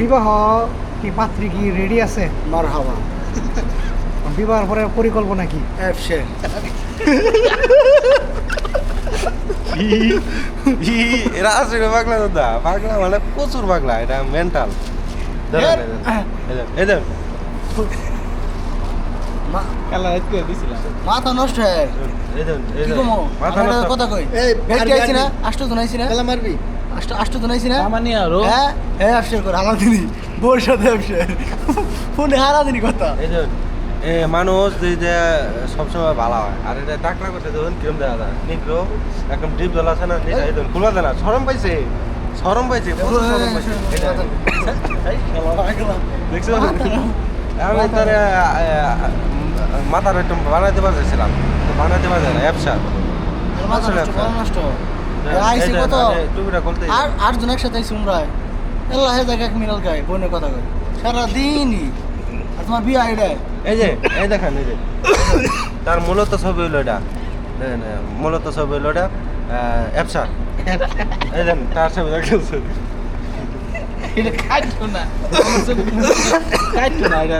বিবাহ কি পাত্রী কি রেডি আছে? মারহাবা বিবাহের পরে পরিকল্পনা কি? অ্যাবসে এরা আসলে পাগলা দাদা, পাগলা মানে প্রচুর পাগলা, এটা মেন্টাল। এদের মাথা নষ্ট হয় কি কমো মাথা আমি নষ্ট। একটা কথা কই এই ভেটকি আইছি না আষ্ট জন আইছি না খেলা মারবি আষ্ট জন আইছি না আমানি আরো হ্যাঁ হ্যাঁ অ্যাবসে কর হালা দিনি বোর সাথে অ্যাবসে ফোনে হারা দিনি কথা এদের মানুষ যে সবসময় ভালো হয়, আর এটা টাকলা করতে দেখুন কিরম দেখা যায়, নিগ্রো একদম ডিপ জল আছে না, এটা একদম খোলা দেয় না, সরম পাইছে, প্রচুর সরম পাইছে। এটা দেখছো আমি তার মাথার একটু বানাইতে পারছিলাম, তো বানাইতে পারছে না ব্যবসা। মাথা নষ্ট বড় নষ্ট আইছি কত টুপিটা খুলতে আর আট জন একসাথে আইছি উমরায় আল্লাহ হে জায়গা মিনাল খায় বোনের কথা কই সারা দিনই আর তোমার বিয়ে আইডা এই দেখেন, এই যে তার মূলত ছবি হইলো এটা, মূলত ছবি হইলো এটা ব্যবসা। এই দেন তার ছবি দেখেছে, এটা কাটতো না কাটতো না এটা